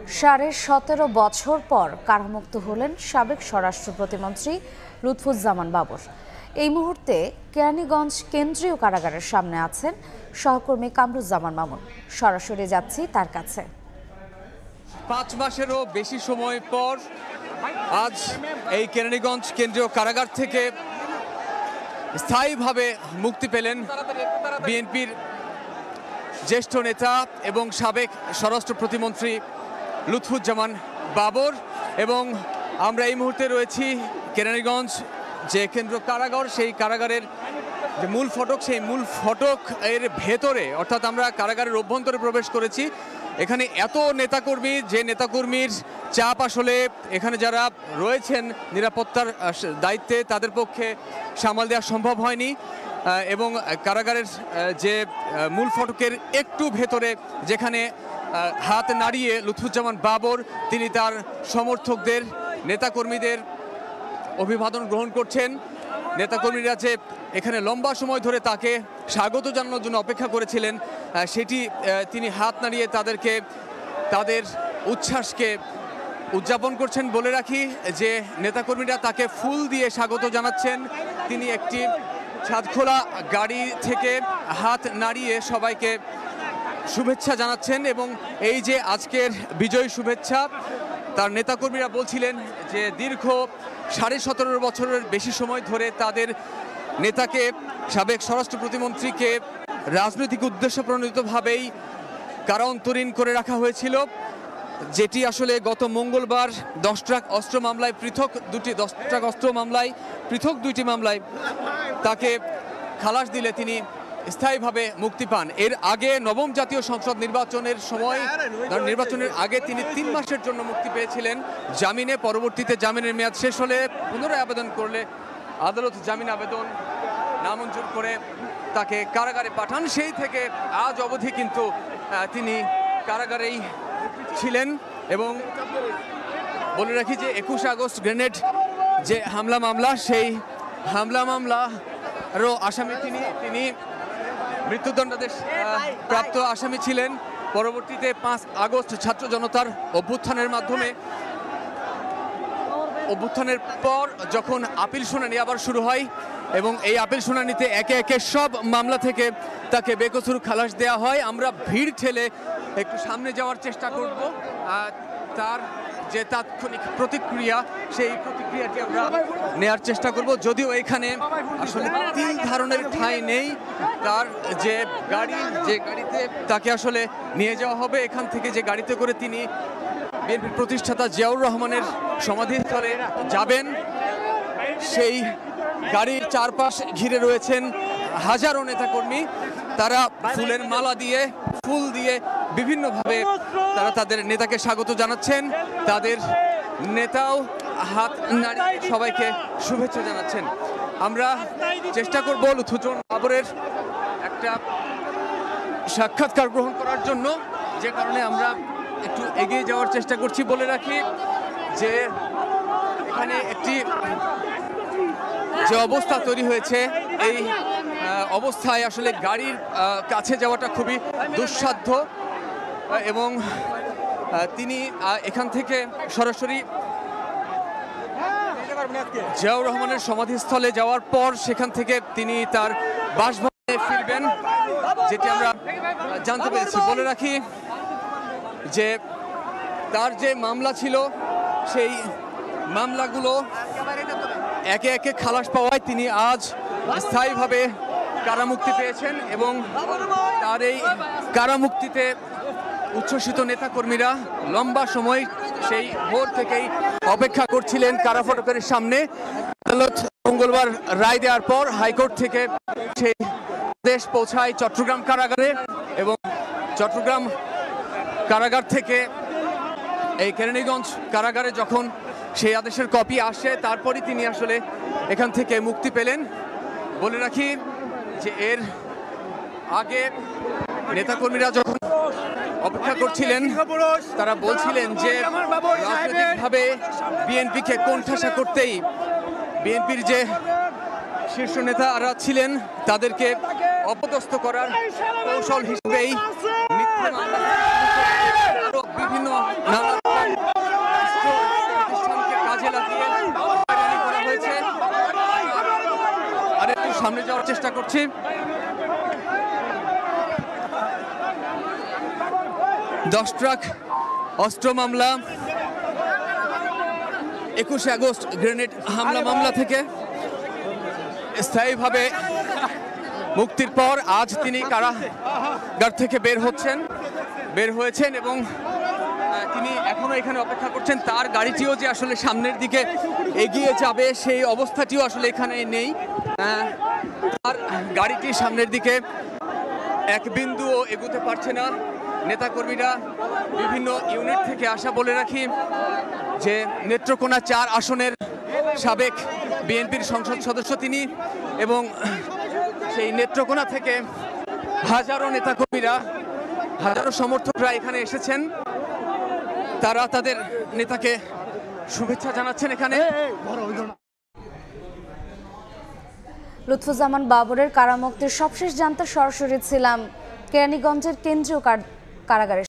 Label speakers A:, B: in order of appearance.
A: 17.5 বছর পর কারামুক্ত হলেন সাবেক স্বরাষ্ট্র প্রতিমন্ত্রী লুৎফুজ্জামান বাবর। এই মুহূর্তে কেরানীগঞ্জ কেন্দ্রীয় কারাগারের সামনে আছেন সহকর্মী কামরুজ্জামান মামুন। সরাসরি যাচ্ছি তার কাছে।
B: 5 মাসেরও বেশি সময় পর আজ এই কেরানীগঞ্জ কেন্দ্রীয় কারাগার থেকে স্থায়ীভাবে মুক্তি পেলেন বিএনপির জ্যেষ্ঠ নেতা এবং সাবেক স্বরাষ্ট্র প্রতিমন্ত্রী লুৎফুজ্জামান বাবর। এবং আমরা এই মুহূর্তে রয়েছি কেরানীগঞ্জ যে কেন্দ্র কারাগার, সেই কারাগারের যে মূল ফটক, সেই মূল ফটক এর ভেতরে, অর্থাৎ আমরা কারাগারের অভ্যন্তরে প্রবেশ করেছি। এখানে এত নেতাকর্মী, যে নেতাকর্মীর চাপ আসলে এখানে যারা রয়েছেন নিরাপত্তার দায়িত্বে তাদের পক্ষে সামাল দেওয়া সম্ভব হয়নি। এবং কারাগারের যে মূল ফটকের একটু ভেতরে, যেখানে হাত নাড়িয়ে লুৎফুজ্জামান বাবর তিনি তার সমর্থকদের, নেতাকর্মীদের অভিবাদন গ্রহণ করছেন। নেতাকর্মীরা যে এখানে লম্বা সময় ধরে তাকে স্বাগত জানানোর জন্য অপেক্ষা করেছিলেন, সেটি তিনি হাত নাড়িয়ে তাদেরকে তাদের উচ্ছ্বাসকে উদযাপন করছেন। বলে রাখি যে নেতাকর্মীরা তাকে ফুল দিয়ে স্বাগত জানাচ্ছেন। তিনি একটি ছাদখোলা গাড়ি থেকে হাত নাড়িয়ে সবাইকে শুভেচ্ছা জানাচ্ছেন। এবং এই যে আজকের বিজয় শুভেচ্ছা, তার নেতাকর্মীরা বলছিলেন যে দীর্ঘ 17.5 বছরের বেশি সময় ধরে তাদের নেতাকে, সাবেক স্বরাষ্ট্র প্রতিমন্ত্রীকে রাজনৈতিক উদ্দেশ্য প্রণোদিতভাবেই কারান্তরীণ করে রাখা হয়েছিল, যেটি আসলে গত মঙ্গলবার 10 ট্রাক অস্ত্র মামলায় পৃথক দুইটি মামলায় তাকে খালাস দিলে তিনি স্থায়ীভাবে মুক্তি পান। এর আগে নবম জাতীয় সংসদ নির্বাচনের সময়, নির্বাচনের আগে তিনি 3 মাসের জন্য মুক্তি পেয়েছিলেন জামিনে। পরবর্তীতে জামিনের মেয়াদ শেষ হলে পুনরায় আবেদন করলে আদালত জামিন আবেদন নামঞ্জুর করে তাকে কারাগারে পাঠান। সেই থেকে আজ অবধি কিন্তু তিনি কারাগারেই ছিলেন। এবং বলে রাখি যে 21 আগস্ট গ্রেনেড যে হামলা মামলা, সেই হামলা মামলারও আসামি তিনি মৃত্যুদণ্ডাদেশ প্রাপ্ত আসামি ছিলেন। পরবর্তীতে 5 আগস্ট ছাত্র জনতার অভ্যুত্থানের পর যখন আপিল শুনানি আবার শুরু হয়, এবং এই আপিল শুনানিতে একে একে সব মামলা থেকে তাকে বেকসুর খালাস দেওয়া হয়। আমরা ভিড় ঠেলে একটু সামনে যাওয়ার চেষ্টা করব, তার যে তাৎক্ষণিক প্রতিক্রিয়া, সেই প্রতিক্রিয়াটি আমরা নেয়ার চেষ্টা করব। যদিও এখানে আসলে 3 ধারণের ঠাঁই নেই। তার যে গাড়িতে তাকে আসলে নিয়ে যাওয়া হবে, এখান থেকে যে গাড়িতে করে তিনি বিএনপির প্রতিষ্ঠাতা জিয়াউর রহমানের সমাধিস্থলে যাবেন, সেই গাড়ির চারপাশ ঘিরে রয়েছেন হাজারো নেতাকর্মী। তারা ফুলের মালা দিয়ে, ফুল দিয়ে বিভিন্নভাবে তারা তাদের নেতাকে স্বাগত জানাচ্ছেন। তাদের নেতাও হাত নাড়িয়ে সবাইকে শুভেচ্ছা জানাচ্ছেন। আমরা চেষ্টা করব লুৎফুজ্জামান বাবরের একটা সাক্ষাৎকার গ্রহণ করার জন্য, যে কারণে আমরা একটু এগিয়ে যাওয়ার চেষ্টা করছি। বলে রাখি যে এখানে একটি যে অবস্থা তৈরি হয়েছে, এই অবস্থায় আসলে গাড়ির কাছে যাওয়াটা খুবই দুঃসাধ্য। এবং তিনি এখান থেকে সরাসরি জিয়াউর রহমানের সমাধিস্থলে যাওয়ার পর সেখান থেকে তিনি তার বাসভবনে ফিরবেন, যেটি আমরা জানতে পেরেছি। বলে রাখি যে তার যে মামলা ছিল, সেই মামলাগুলো একে একে খালাস পাওয়ায় তিনি আজ স্থায়ীভাবে কারামুক্তি পেয়েছেন। এবং তার এই কারামুক্তিতে উচ্ছ্বসিত নেতাকর্মীরা লম্বা সময়, সেই ভোর থেকেই অপেক্ষা করছিলেন কারা ফটকের সামনে। আদালত মঙ্গলবার রায় দেওয়ার পর হাইকোর্ট থেকে সেই আদেশ পৌঁছায় চট্টগ্রাম কারাগারে, এবং চট্টগ্রাম কারাগার থেকে এই কেরানীগঞ্জ কারাগারে যখন সেই আদেশের কপি আসে, তারপরই তিনি আসলে এখান থেকে মুক্তি পেলেন। বলে রাখি যে এর আগে নেতাকর্মীরা যখন অপেক্ষা করছিলেন, তারা বলছিলেন যে রাজনৈতিকভাবে বিএনপিকে কোণঠাসা করতেই বিএনপির যে শীর্ষ নেতারা ছিলেন তাদেরকে অপদস্থ করার কৌশল হিসেবেই বিভিন্ন সামনে যাওয়ার চেষ্টা করছি। দশ ট্রাক অস্ত্র মামলা, 21 আগস্ট গ্রেনেড হামলা মামলা থেকে স্থায়ীভাবে মুক্তির পর আজ তিনি কারাগার থেকে বের হয়েছেন এবং তিনি এখনো এখানে অপেক্ষা করছেন। তার গাড়িটিও যে আসলে সামনের দিকে এগিয়ে যাবে সেই অবস্থাটিও আসলে এখানে নেই। তার গাড়িটি সামনের দিকে এক বিন্দুও এগোতে পারছে না। নেতাকর্মীরা বিভিন্ন ইউনিট থেকে আসা, বলে রাখি যে নেত্রকোনা 4 আসনের সাবেক বিএনপির সংসদ সদস্য তিনি, এবং সেই নেত্রকোনা থেকে হাজারো নেতাকর্মীরা, হাজারো সমর্থকরা এখানে এসেছেন। তারা তাদের নেতাকে শুভেচ্ছা জানাচ্ছেন এখানে।
A: লুৎফুজ্জামান বাবরের কারামুক্তির সবশেষ জানতে সরাসরি ছিলাম কেরানীগঞ্জের কেন্দ্রীয় কারাগারে।